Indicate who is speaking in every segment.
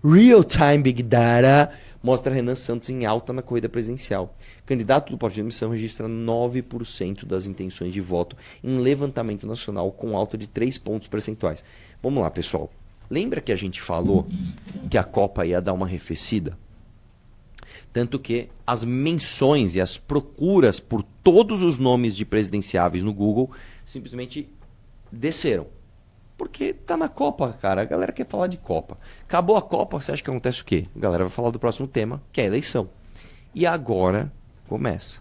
Speaker 1: Real Time Big Data mostra Renan Santos em alta na corrida presidencial. Candidato do Partido Missão registra 9% das intenções de voto em levantamento nacional com alta de 3 pontos percentuais. Vamos lá, pessoal. Lembra que a gente falou que a Copa ia dar uma arrefecida? Tanto que as menções e as procuras por todos os nomes de presidenciáveis no Google simplesmente desceram. Porque tá na Copa, cara. A galera quer falar de Copa. Acabou a Copa, você acha que acontece o quê? A galera vai falar do próximo tema, que é a eleição. E agora começa.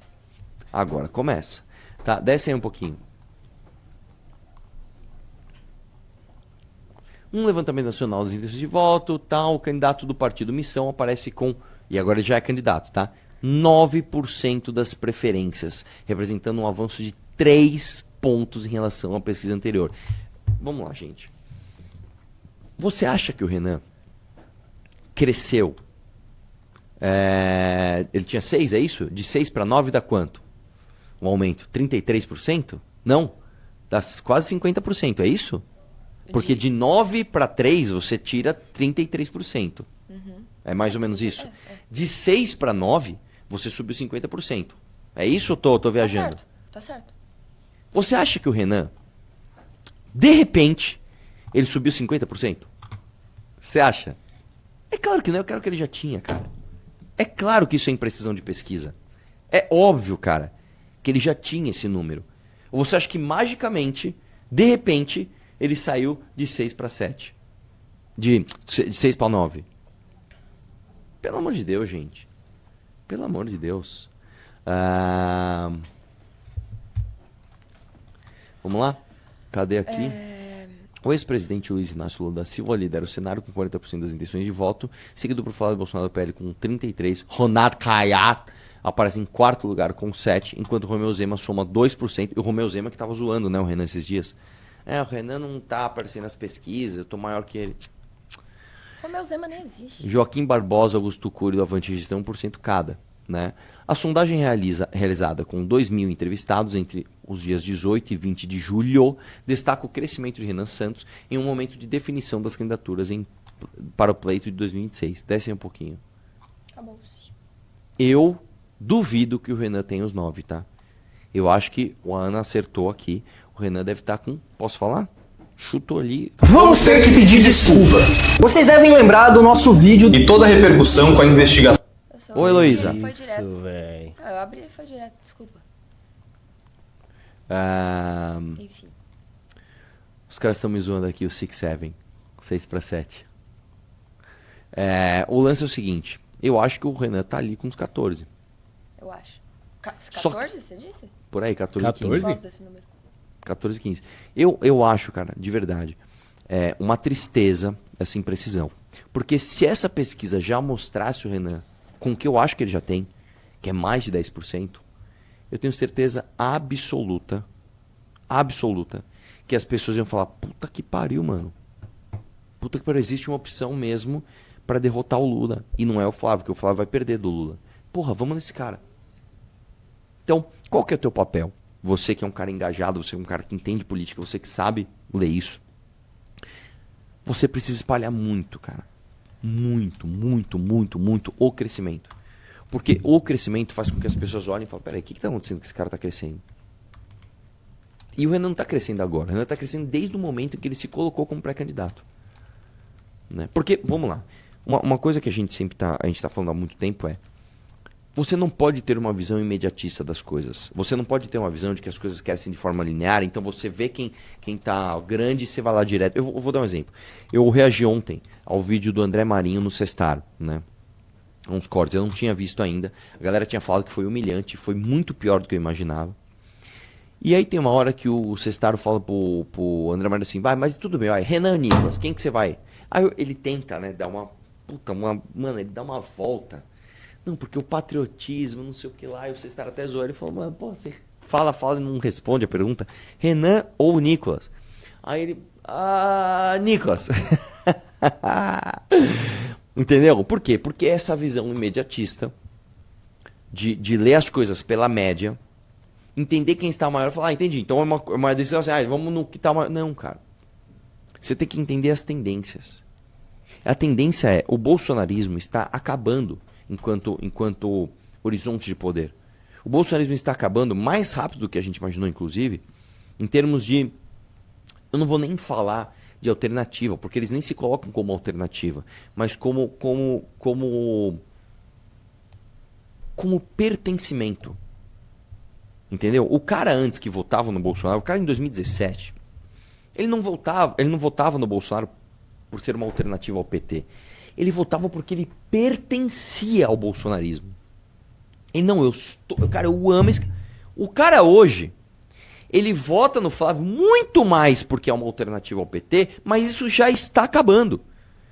Speaker 1: Agora começa. Tá? Desce aí um pouquinho. Um levantamento nacional das intenções de voto, tal, o candidato do Partido Missão aparece com, e agora ele já é candidato, tá? 9% das preferências, representando um avanço de 3 pontos em relação à pesquisa anterior. Vamos lá, gente. Você acha que o Renan cresceu? Ele tinha 6, é isso? De 6 para 9 dá quanto? Um aumento? 33%? Não. Dá quase 50%, é isso? Porque de 9 para 3 você tira 33%.
Speaker 2: Uhum.
Speaker 1: É mais ou menos isso? De 6 para 9 você subiu 50%. É isso ou tô viajando?
Speaker 2: Tá certo.
Speaker 1: Você acha que o Renan, de repente, ele subiu 50%? Você acha? É claro que não, é claro que ele já tinha, cara. É claro que isso é imprecisão de pesquisa. É óbvio, cara, que ele já tinha esse número. Ou você acha que magicamente, de repente, ele saiu de 6 para 7? De 6 para 9? Pelo amor de Deus, gente. Pelo amor de Deus. Vamos lá? Cadê aqui? O ex-presidente Luiz Inácio Lula da Silva lidera o cenário com 40% das intenções de voto, seguido por Flávio Bolsonaro do PL com 33%. Ronald Caiado aparece em quarto lugar com 7%, enquanto o Romeu Zema soma 2%. E o Romeu Zema que tava zoando, né, o Renan esses dias. O Renan não tá aparecendo nas pesquisas, eu tô maior que ele.
Speaker 2: Romeu Zema nem existe.
Speaker 1: Joaquim Barbosa, Augusto Cury do Avante registra 1% cada. Né? A sondagem realizada com 2.000 entrevistados entre os dias 18 e 20 de julho destaca o crescimento de Renan Santos em um momento de definição das candidaturas para o pleito de 2026. Desce um pouquinho.
Speaker 2: Acabou-se.
Speaker 1: Eu duvido que o Renan tenha os 9, tá? Eu acho que o Ana acertou aqui. O Renan deve estar com... Posso falar? Chutou ali.
Speaker 3: Vamos ter que pedir desculpas. Vocês devem lembrar do nosso vídeo e toda a repercussão com a investigação.
Speaker 1: Ô, Heloísa.
Speaker 2: Foi direto.
Speaker 4: Isso, velho.
Speaker 2: Eu abri e foi direto, desculpa. Enfim.
Speaker 1: Os caras estão me zoando aqui, o 6-7. 6 para 7. O lance é o seguinte. Eu acho que o Renan tá ali com uns 14.
Speaker 2: Eu acho. 14,
Speaker 1: Só-
Speaker 2: você disse?
Speaker 1: Por aí, 14,
Speaker 4: 14?
Speaker 1: 15.
Speaker 2: Gosto desse número.
Speaker 1: 14, 15. Eu acho, cara, de verdade, uma tristeza essa imprecisão. Porque se essa pesquisa já mostrasse o Renan com o que eu acho que ele já tem, que é mais de 10%, eu tenho certeza absoluta, que as pessoas iam falar, puta que pariu, mano. Puta que pariu, existe uma opção mesmo pra derrotar o Lula. E não é o Flávio, porque o Flávio vai perder do Lula. Porra, vamos nesse cara. Então, qual que é o teu papel? Você que é um cara engajado, você que é um cara que entende política, você que sabe ler isso. Você precisa espalhar muito, cara. Muito o crescimento. Porque o crescimento faz com que as pessoas olhem e falem, peraí, o que tá acontecendo que esse cara tá crescendo? E o Renan não tá crescendo agora. O Renan tá crescendo desde o momento em que ele se colocou como pré-candidato. Né? Porque, vamos lá, uma coisa que a gente tá falando há muito tempo é, você não pode ter uma visão imediatista das coisas. Você não pode ter uma visão de que as coisas crescem de forma linear, então você vê quem tá grande e você vai lá direto. Eu vou dar um exemplo. Eu reagi ontem ao vídeo do André Marinho no Sestaro, né? Uns cortes, eu não tinha visto ainda. A galera tinha falado que foi humilhante, foi muito pior do que eu imaginava. E aí tem uma hora que o Sestaro fala pro André Marinho assim, vai, mas tudo bem, vai, Renan Nicolas, quem que você vai? Aí ele tenta, né, dar mano, ele dá uma volta. Não, porque o patriotismo, não sei o que lá, e o Sestaro até zoou, ele falou, mano, pô, você fala e não responde a pergunta, Renan ou Nicolas? Aí ele, Nicolas. Entendeu? Por quê? Porque essa visão imediatista de ler as coisas pela média, entender quem está maior, falar, entendi, então é uma decisão assim, vamos no que está maior. Não, cara. Você tem que entender as tendências. A tendência é, o bolsonarismo está acabando enquanto horizonte de poder. O bolsonarismo está acabando mais rápido do que a gente imaginou, inclusive, em termos de... Eu não vou nem falar de alternativa, porque eles nem se colocam como alternativa, mas como pertencimento. Entendeu? O cara antes que votava no Bolsonaro, o cara em 2017, ele não votava no Bolsonaro por ser uma alternativa ao PT. Ele votava porque ele pertencia ao bolsonarismo. E não, eu amo esse... O cara hoje, ele vota no Flávio muito mais porque é uma alternativa ao PT, mas isso já está acabando.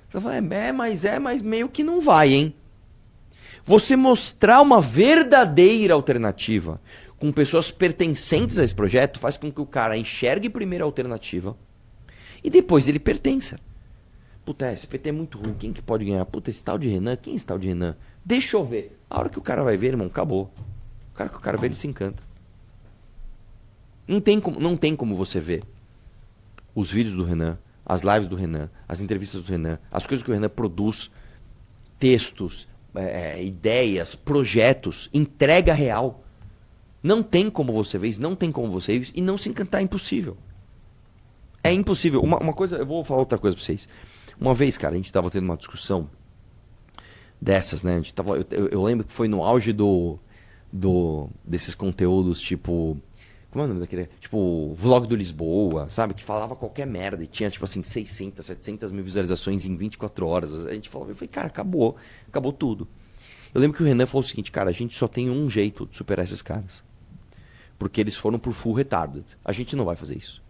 Speaker 1: Você fala, mas meio que não vai, hein? Você mostrar uma verdadeira alternativa com pessoas pertencentes a esse projeto faz com que o cara enxergue primeiro a alternativa e depois ele pertença. Puta, esse PT é muito ruim, quem que pode ganhar? Puta, esse tal de Renan, quem é esse tal de Renan? Deixa eu ver. A hora que o cara vai ver, irmão, acabou. O cara vê, ele se encanta. Não tem como você ver os vídeos do Renan, as lives do Renan, as entrevistas do Renan, as coisas que o Renan produz, textos, ideias, projetos, entrega real. Não tem como você ver isso, não tem como você ver isso e não se encantar, é impossível. É impossível. Uma coisa, eu vou falar outra coisa pra vocês. Uma vez, cara, a gente tava tendo uma discussão dessas, né? Eu lembro que foi no auge desses conteúdos, tipo... Como é o nome daquele? Tipo, vlog do Lisboa, sabe? Que falava qualquer merda e tinha, tipo assim, 600, 700 mil visualizações em 24 horas. A gente falava, eu falei, cara, acabou tudo. Eu lembro que o Renan falou o seguinte, cara, a gente só tem um jeito de superar esses caras. Porque eles foram por full retarded. A gente não vai fazer isso.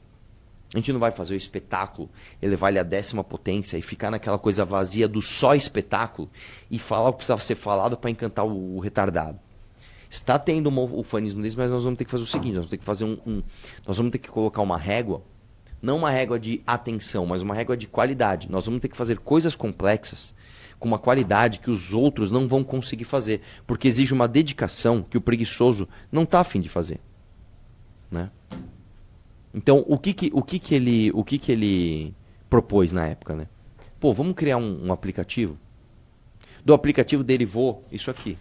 Speaker 1: A gente não vai fazer o espetáculo, elevar ele à 10ª potência e ficar naquela coisa vazia do só espetáculo e falar o que precisava ser falado para encantar o retardado. Está tendo um ufanismo desse, mas nós vamos ter que fazer o seguinte, nós vamos ter que fazer nós vamos ter que colocar uma régua, não uma régua de atenção, mas uma régua de qualidade. Nós vamos ter que fazer coisas complexas com uma qualidade que os outros não vão conseguir fazer, porque exige uma dedicação que o preguiçoso não está a fim de fazer, né? Então, o que ele propôs na época, né? Pô, vamos criar um aplicativo. Do aplicativo derivou isso aqui.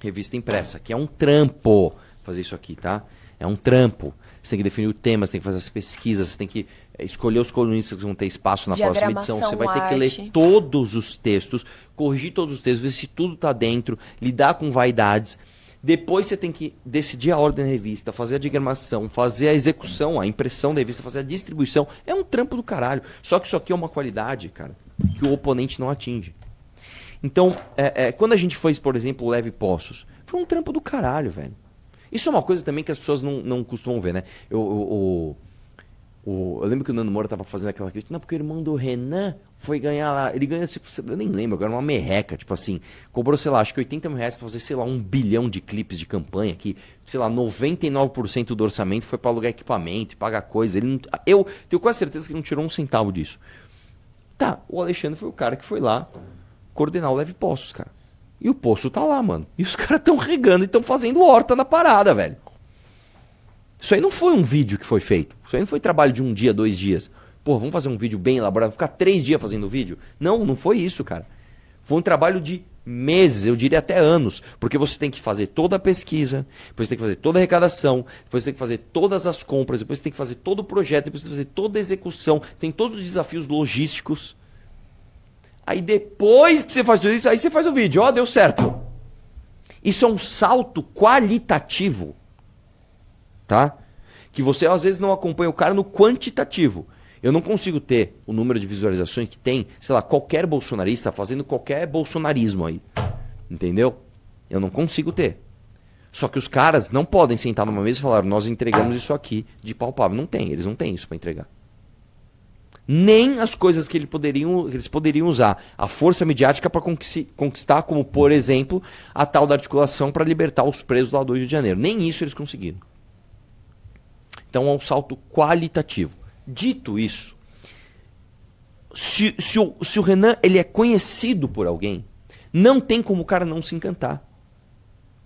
Speaker 1: Revista impressa, que é um trampo fazer isso aqui, tá? É um trampo. Você tem que definir o tema, você tem que fazer as pesquisas, você tem que escolher os colunistas que vão ter espaço na próxima edição. Você vai ter que ler todos os textos, corrigir todos os textos, ver se tudo tá dentro, lidar com vaidades. Depois você tem que decidir a ordem da revista, fazer a diagramação, fazer a execução, a impressão da revista, fazer a distribuição. É um trampo do caralho. Só que isso aqui é uma qualidade, cara, que o oponente não atinge. Então, quando a gente fez, por exemplo, o Leve Poços, foi um trampo do caralho, velho. Isso é uma coisa também que as pessoas não costumam ver, né? Eu lembro que o Nando Moura tava fazendo aquela crítica. Não, porque o irmão do Renan foi ganhar lá. Ele ganha, tipo, eu nem lembro, agora uma merreca, tipo assim. Cobrou, sei lá, acho que 80 mil reais pra fazer, sei lá, 1 bilhão de clipes de campanha. Que, sei lá, 99% do orçamento foi pra alugar equipamento e pagar coisa. Eu tenho quase certeza que ele não tirou um centavo disso. Tá, o Alexandre foi o cara que foi lá coordenar o Leve Poços, cara. E o poço tá lá, mano. E os caras tão regando e tão fazendo horta na parada, velho. Isso aí não foi um vídeo que foi feito. Isso aí não foi trabalho de 1 dia, 2 dias. Pô, vamos fazer um vídeo bem elaborado, ficar 3 dias fazendo vídeo? Não foi isso, cara. Foi um trabalho de meses, eu diria até anos. Porque você tem que fazer toda a pesquisa, depois você tem que fazer toda a arrecadação, depois você tem que fazer todas as compras, depois você tem que fazer todo o projeto, depois você tem que fazer toda a execução, tem todos os desafios logísticos. Aí depois que você faz tudo isso, aí você faz o vídeo. Ó, deu certo. Isso é um salto qualitativo, tá? Que você às vezes não acompanha o cara no quantitativo. Eu não consigo ter o número de visualizações que tem, sei lá, qualquer bolsonarista fazendo qualquer bolsonarismo aí. Entendeu? Eu não consigo ter. Só que os caras não podem sentar numa mesa e falar, nós entregamos isso aqui de palpável. Não tem, eles não têm isso para entregar. Nem as coisas que eles poderiam usar. A força midiática para conquistar, como, por exemplo, a tal da articulação para libertar os presos lá do Rio de Janeiro. Nem isso eles conseguiram. Então é um salto qualitativo. Dito isso, se o Renan ele é conhecido por alguém, não tem como o cara não se encantar.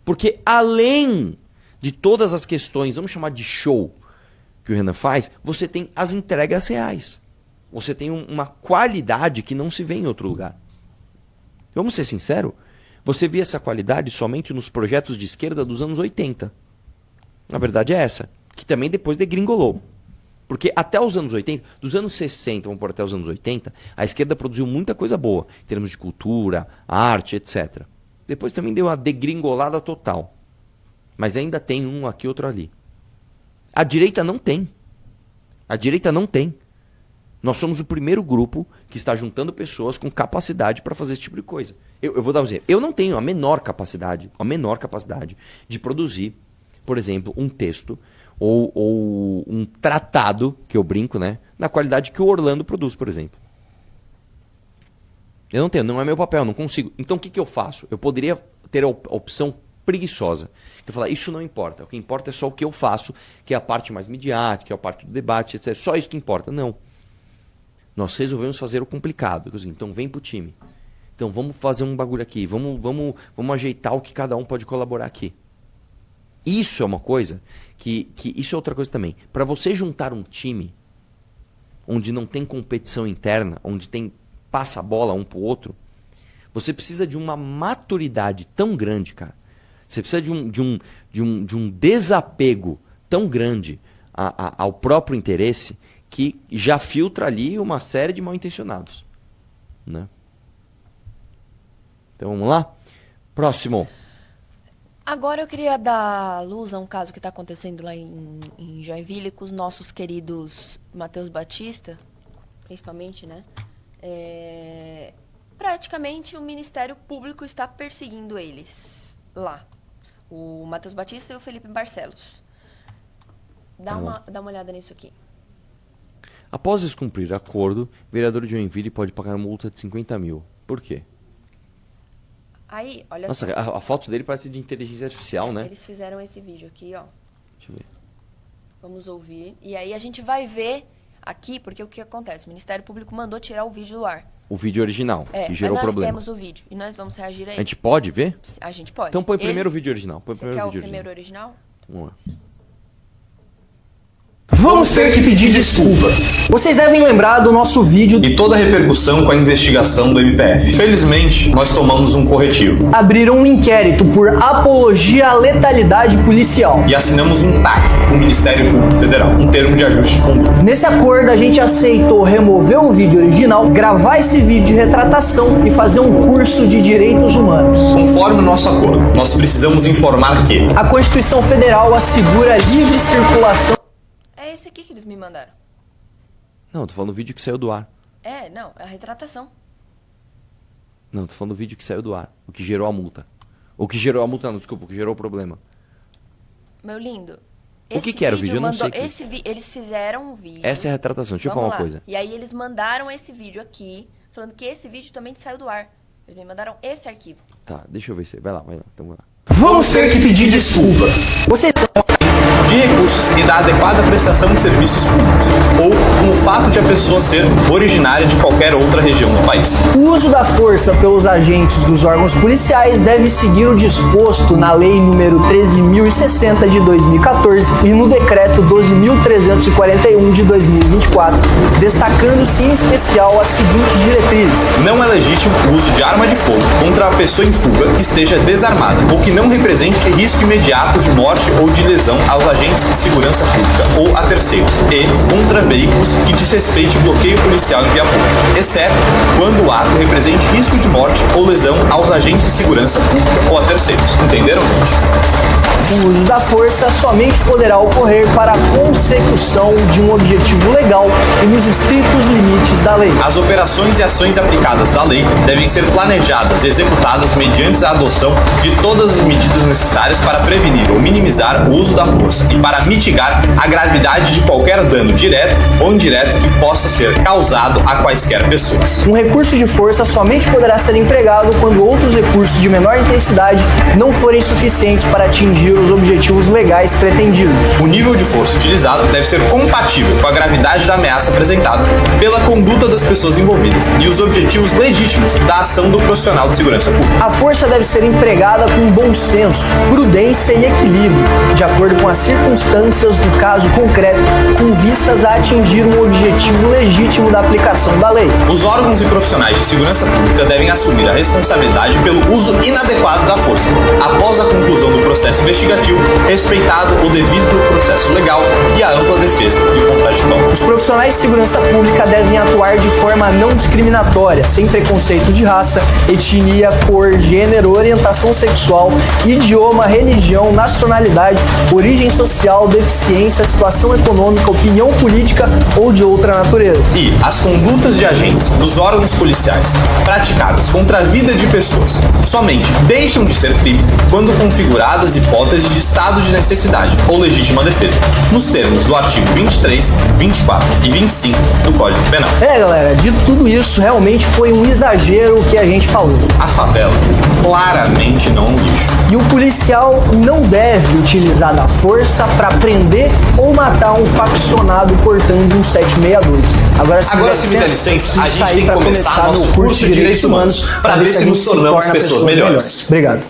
Speaker 1: Porque além de todas as questões, vamos chamar de show, que o Renan faz, você tem as entregas reais. você tem uma qualidade que não se vê em outro lugar. Vamos ser sinceros, você via essa qualidade somente nos projetos de esquerda dos anos 80. A verdade é essa, que também depois degringolou. Porque até os anos 80, dos anos 60, vamos por até os anos 80, a esquerda produziu muita coisa boa, em termos de cultura, arte, etc. Depois também deu uma degringolada total. Mas ainda tem um aqui, outro ali. A direita não tem. A direita não tem. Nós somos o primeiro grupo que está juntando pessoas com capacidade para fazer esse tipo de coisa. Eu vou dar um exemplo. Eu não tenho a menor capacidade de produzir, por exemplo, um texto ou um tratado, que eu brinco, né? Na qualidade que o Orlando produz, por exemplo. Eu não tenho, não é meu papel, não consigo. Então o que eu faço? Eu poderia ter a opção preguiçosa. Eu falar, isso não importa. O que importa é só o que eu faço, que é a parte mais midiática, que é a parte do debate, etc. Só isso que importa. Não. Nós resolvemos fazer o complicado. Então vem pro time. Então vamos fazer um bagulho aqui. Vamos ajeitar o que cada um pode colaborar aqui. Isso é uma coisa que isso é outra coisa também. Para você juntar um time onde não tem competição interna, onde tem passa a bola um pro outro, você precisa de uma maturidade tão grande, cara. Você precisa de um desapego tão grande ao próprio interesse que já filtra ali uma série de mal-intencionados, né? Então vamos lá? Próximo.
Speaker 2: Agora eu queria dar luz a um caso que está acontecendo lá em Joinville com os nossos queridos Matheus Batista, principalmente, né? Praticamente o Ministério Público está perseguindo eles lá. O Matheus Batista e o Felipe Barcelos. Dá uma olhada nisso aqui.
Speaker 1: Após descumprir acordo, o vereador de Joinville pode pagar multa de 50 mil. Por quê?
Speaker 2: Aí, olha
Speaker 1: Nossa,
Speaker 2: só.
Speaker 1: a foto dele parece de inteligência artificial, né?
Speaker 2: Eles fizeram esse vídeo aqui, ó.
Speaker 1: Deixa eu ver.
Speaker 2: Vamos ouvir. E aí a gente vai ver aqui, porque o que acontece? O Ministério Público mandou tirar o vídeo do ar.
Speaker 1: O vídeo original, que gerou
Speaker 2: mas nós
Speaker 1: problema.
Speaker 2: temos o vídeo e nós vamos reagir a
Speaker 1: A
Speaker 2: ele.
Speaker 1: gente pode ver?
Speaker 2: A gente pode.
Speaker 1: Então põe primeiro o vídeo original. Põe
Speaker 2: Você
Speaker 1: primeiro
Speaker 2: quer
Speaker 1: o
Speaker 2: o
Speaker 1: vídeo
Speaker 2: primeiro
Speaker 1: original.
Speaker 2: original?
Speaker 1: Vamos lá.
Speaker 3: Vamos ter que pedir desculpas. Vocês devem lembrar do nosso vídeo e toda a repercussão com a investigação do MPF. Felizmente, nós tomamos um corretivo. Abriram um inquérito por apologia à letalidade policial. E assinamos um TAC com o Ministério Público Federal, um termo de ajuste de conduta. Nesse acordo, a gente aceitou remover o vídeo original, gravar esse vídeo de retratação e fazer um curso de direitos humanos. Conforme o nosso acordo, nós precisamos informar que a Constituição Federal assegura a livre circulação.
Speaker 2: É esse aqui que eles me mandaram.
Speaker 1: Não, tô falando do vídeo que saiu do ar.
Speaker 2: Não, é a retratação.
Speaker 1: Não, tô falando do vídeo que saiu do ar. O que gerou a multa. O que gerou a multa, não, desculpa, o que gerou o problema.
Speaker 2: Meu lindo.
Speaker 1: O que era o vídeo? Eu não sei.
Speaker 2: Eles fizeram um vídeo.
Speaker 1: Essa é a retratação. Deixa eu falar uma coisa.
Speaker 2: E aí eles mandaram esse vídeo aqui, falando que esse vídeo também saiu do ar. Eles me mandaram esse arquivo.
Speaker 1: Tá, deixa eu ver se... Vai lá. Então vai lá.
Speaker 3: Vamos ter que pedir desculpas. Vocês de recursos e da adequada prestação de serviços públicos, ou com o fato de a pessoa ser originária de qualquer outra região do país. O uso da força pelos agentes dos órgãos policiais deve seguir o disposto na Lei nº 13.060 de 2014 e no Decreto 12.341 de 2024, destacando-se em especial as seguintes diretrizes. Não é legítimo o uso de arma de fogo contra a pessoa em fuga que esteja desarmada ou que não represente risco imediato de morte ou de lesão aos agentes de segurança pública ou a terceiros e contra veículos que desrespeite bloqueio policial em via pública, exceto quando o ato represente risco de morte ou lesão aos agentes de segurança pública ou a terceiros. Entenderam, gente? O uso da força somente poderá ocorrer para a consecução de um objetivo legal e nos estritos limites da lei. As operações e ações aplicadas da lei devem ser planejadas e executadas mediante a adoção de todas as medidas necessárias para prevenir ou minimizar o uso da força e para mitigar a gravidade de qualquer dano direto ou indireto que possa ser causado a quaisquer pessoas. Um recurso de força somente poderá ser empregado quando outros recursos de menor intensidade não forem suficientes para atingir
Speaker 4: atingir os objetivos legais pretendidos.
Speaker 3: O nível de força utilizado deve ser compatível com a gravidade da ameaça apresentada, pela conduta das pessoas envolvidas e os objetivos legítimos da ação do profissional de segurança pública.
Speaker 4: A força deve ser empregada com bom senso, prudência e equilíbrio, de acordo com as circunstâncias do caso concreto, com vistas a atingir um objetivo legítimo da aplicação da lei.
Speaker 3: Os órgãos e profissionais de segurança pública devem assumir a responsabilidade pelo uso inadequado da força, após a conclusão do processo investigativo, respeitado o devido processo legal e a ampla defesa e o contraditório.
Speaker 4: Os profissionais de segurança pública devem atuar de forma não discriminatória, sem preconceito de raça, etnia, cor, gênero, orientação sexual, idioma, religião, nacionalidade, origem social, deficiência, situação econômica, opinião política ou de outra natureza.
Speaker 3: E as condutas de agentes dos órgãos policiais praticadas contra a vida de pessoas somente deixam de ser crime quando configuradas hipóteses de estado de necessidade ou legítima defesa, nos termos do artigo 23, 24 e 25 do Código Penal.
Speaker 4: Galera, dito tudo isso, realmente foi um exagero o que a gente falou.
Speaker 3: A favela claramente não é um lixo.
Speaker 4: E o policial não deve utilizar da força para prender ou matar um faccionado portando um 762. Agora,
Speaker 3: se me der licença, a gente tem que começar nosso curso de Direitos Humanos para ver se nos tornamos pessoas melhores.
Speaker 4: Obrigado.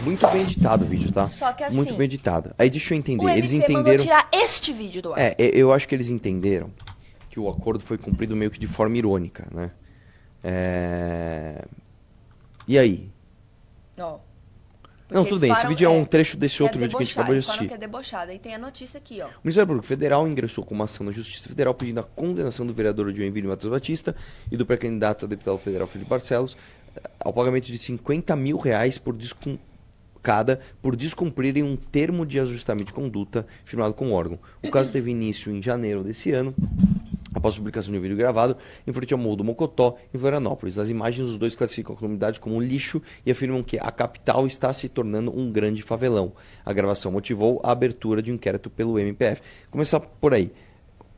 Speaker 1: Muito bem editado o vídeo, tá?
Speaker 2: Só que assim,
Speaker 1: muito bem editado. Aí deixa eu entender.
Speaker 2: O
Speaker 1: Eles
Speaker 2: MP mandou
Speaker 1: entenderam.
Speaker 2: tirar este vídeo do ar.
Speaker 1: Eu acho que eles entenderam que o acordo foi cumprido meio que de forma irônica, né? E aí?
Speaker 2: Ó.
Speaker 1: Não, tudo bem. Esse vídeo é um trecho desse outro vídeo que a gente acabou de assistir.
Speaker 2: Que é debochada. E tem a notícia aqui, ó.
Speaker 1: O Ministério Público Federal ingressou com uma ação na Justiça Federal pedindo a condenação do vereador de Joinville, Matheus Batista, e do pré-candidato a deputado federal, Felipe Barcelos, ao pagamento de R$50 mil por descumprirem um termo de ajustamento de conduta firmado com o órgão. O caso teve início em janeiro desse ano, após a publicação de um vídeo gravado em frente ao Morro do Mocotó, em Florianópolis. Nas imagens, os dois classificam a comunidade como lixo e afirmam que a capital está se tornando um grande favelão. A gravação motivou a abertura de um inquérito pelo MPF. Começar por aí.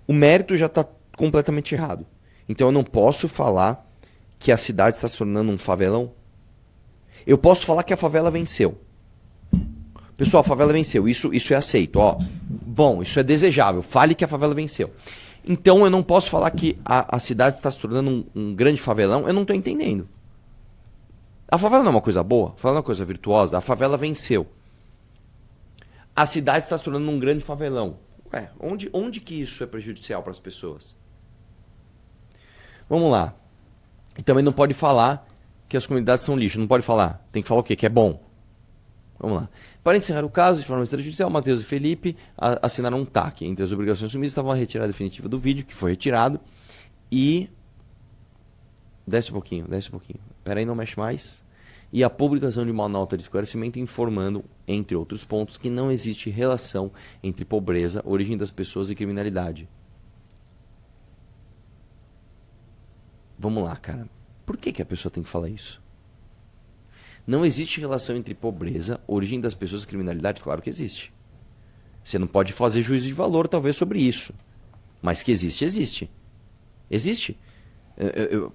Speaker 1: O mérito já está completamente errado. Então eu não posso falar que a cidade está se tornando um favelão. Eu posso falar que a favela venceu. Pessoal, a favela venceu. Isso é aceito. Ó, bom, isso é desejável. Fale que a favela venceu. Então eu não posso falar que a cidade está se tornando um grande favelão. Eu não estou entendendo. A favela não é uma coisa boa? A favela não é uma coisa virtuosa? A favela venceu. A cidade está se tornando um grande favelão. Ué, onde que isso é prejudicial para as pessoas? Vamos lá. E também não pode falar que as comunidades são lixo. Não pode falar. Tem que falar o quê? Que é bom. Vamos lá. Para encerrar o caso, de forma extrajudicial, Matheus e Felipe assinaram um TAC. Entre as obrigações assumidas estava a retirada definitiva do vídeo, que foi retirado, e... Desce um pouquinho. Espera aí, não mexe mais. E a publicação de uma nota de esclarecimento informando, entre outros pontos, que não existe relação entre pobreza, origem das pessoas e criminalidade. Vamos lá, cara. Por que a pessoa tem que falar isso? Não existe relação entre pobreza, origem das pessoas e criminalidade? Claro que existe. Você não pode fazer juízo de valor, talvez, sobre isso. Mas que existe, existe. Existe.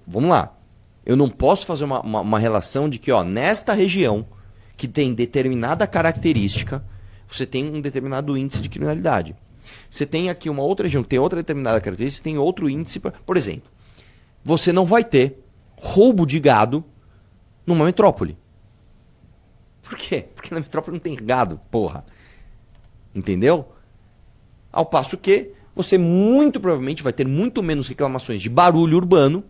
Speaker 1: Vamos lá. Eu não posso fazer uma relação de que, ó, nesta região, que tem determinada característica, você tem um determinado índice de criminalidade. Você tem aqui uma outra região que tem outra determinada característica, tem outro índice. Por exemplo, você não vai ter roubo de gado numa metrópole. Por quê? Porque na metrópole não tem gado, porra. Entendeu? Ao passo que você muito provavelmente vai ter muito menos reclamações de barulho urbano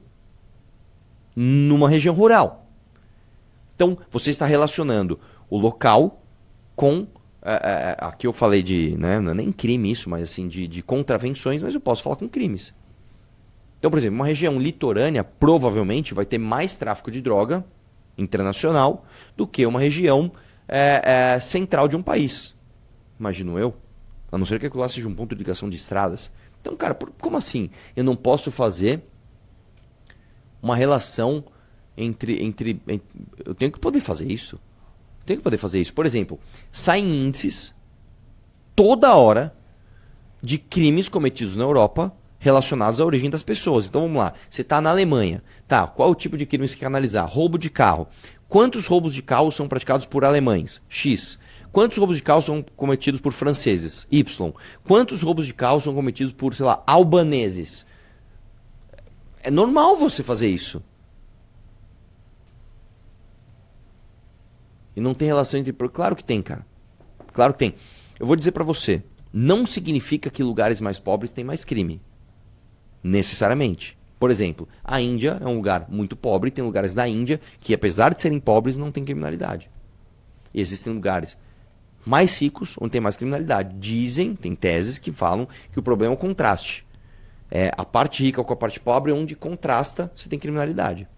Speaker 1: numa região rural. Então, você está relacionando o local com... aqui eu falei de... Né, não é nem crime isso, mas assim, de contravenções, mas eu posso falar com crimes. Então, por exemplo, uma região litorânea provavelmente vai ter mais tráfico de droga internacional do que uma região central de um país. Imagino eu. A não ser que aquilo lá seja um ponto de ligação de estradas. Então, cara, como assim? Eu não posso fazer uma relação entre... Eu tenho que poder fazer isso. Por exemplo, saem índices toda hora de crimes cometidos na Europa relacionados à origem das pessoas. Então vamos lá, você está na Alemanha, tá? Qual é o tipo de crime que você quer analisar? Roubo de carro. Quantos roubos de carro são praticados por alemães? X. Quantos roubos de carro são cometidos por franceses? Y. Quantos roubos de carro são cometidos por, sei lá, albaneses? É normal você fazer isso. E não tem relação entre... Claro que tem, cara. Claro que tem. Eu vou dizer pra você. Não significa que lugares mais pobres têm mais crime. Necessariamente. Por exemplo, a Índia é um lugar muito pobre. Tem lugares da Índia que, apesar de serem pobres, não tem criminalidade. E existem lugares mais ricos onde tem mais criminalidade. Dizem, tem teses que falam que o problema é o contraste. É a parte rica com a parte pobre, onde contrasta, você tem criminalidade.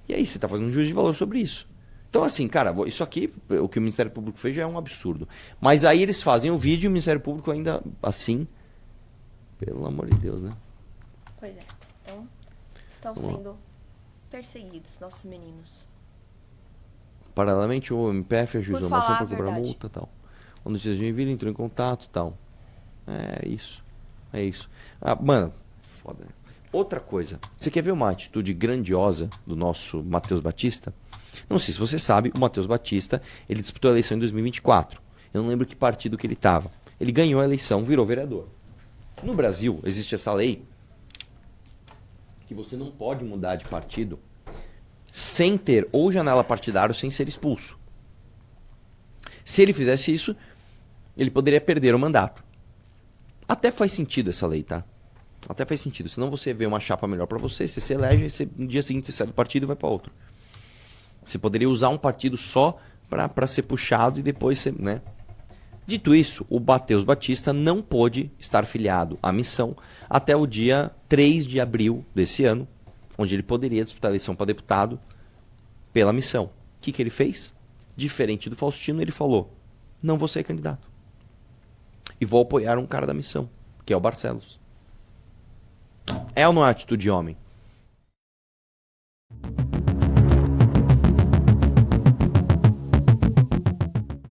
Speaker 1: E aí, você está fazendo um juízo de valor sobre isso. Então, assim, cara, isso aqui, o que o Ministério Público fez já é um absurdo. Mas aí eles fazem o vídeo e o Ministério Público ainda assim... Pelo amor de Deus, né?
Speaker 2: Pois é. Então, estão sendo perseguidos, nossos meninos.
Speaker 1: Paralelamente, o MPF ajuizou a
Speaker 2: Por
Speaker 1: moção
Speaker 2: falar
Speaker 1: para
Speaker 2: a
Speaker 1: cobrar
Speaker 2: verdade.
Speaker 1: multa e tal. O Notícias de Joinville entrou em contato e tal. É isso. É isso. Ah, mano, foda. Outra coisa. Você quer ver uma atitude grandiosa do nosso Matheus Batista? Não sei se você sabe, o Matheus Batista, ele disputou a eleição em 2024. Eu não lembro que partido que ele estava. Ele ganhou a eleição, virou vereador. No Brasil, existe essa lei que você não pode mudar de partido sem ter ou janela partidária ou sem ser expulso. Se ele fizesse isso, ele poderia perder o mandato. Até faz sentido essa lei, tá? Até faz sentido. Senão você vê uma chapa melhor pra você, você se elege, e no dia seguinte você sai do partido e vai pra outro. Você poderia usar um partido só pra ser puxado e depois você, né? Dito isso, o Matheus Batista não pôde estar filiado à missão até o dia 3 de abril desse ano, onde ele poderia disputar a eleição para deputado pela missão. O que ele fez? Diferente do Faustino, ele falou: não vou ser candidato. E vou apoiar um cara da missão, que é o Barcelos. É ou não é atitude de homem?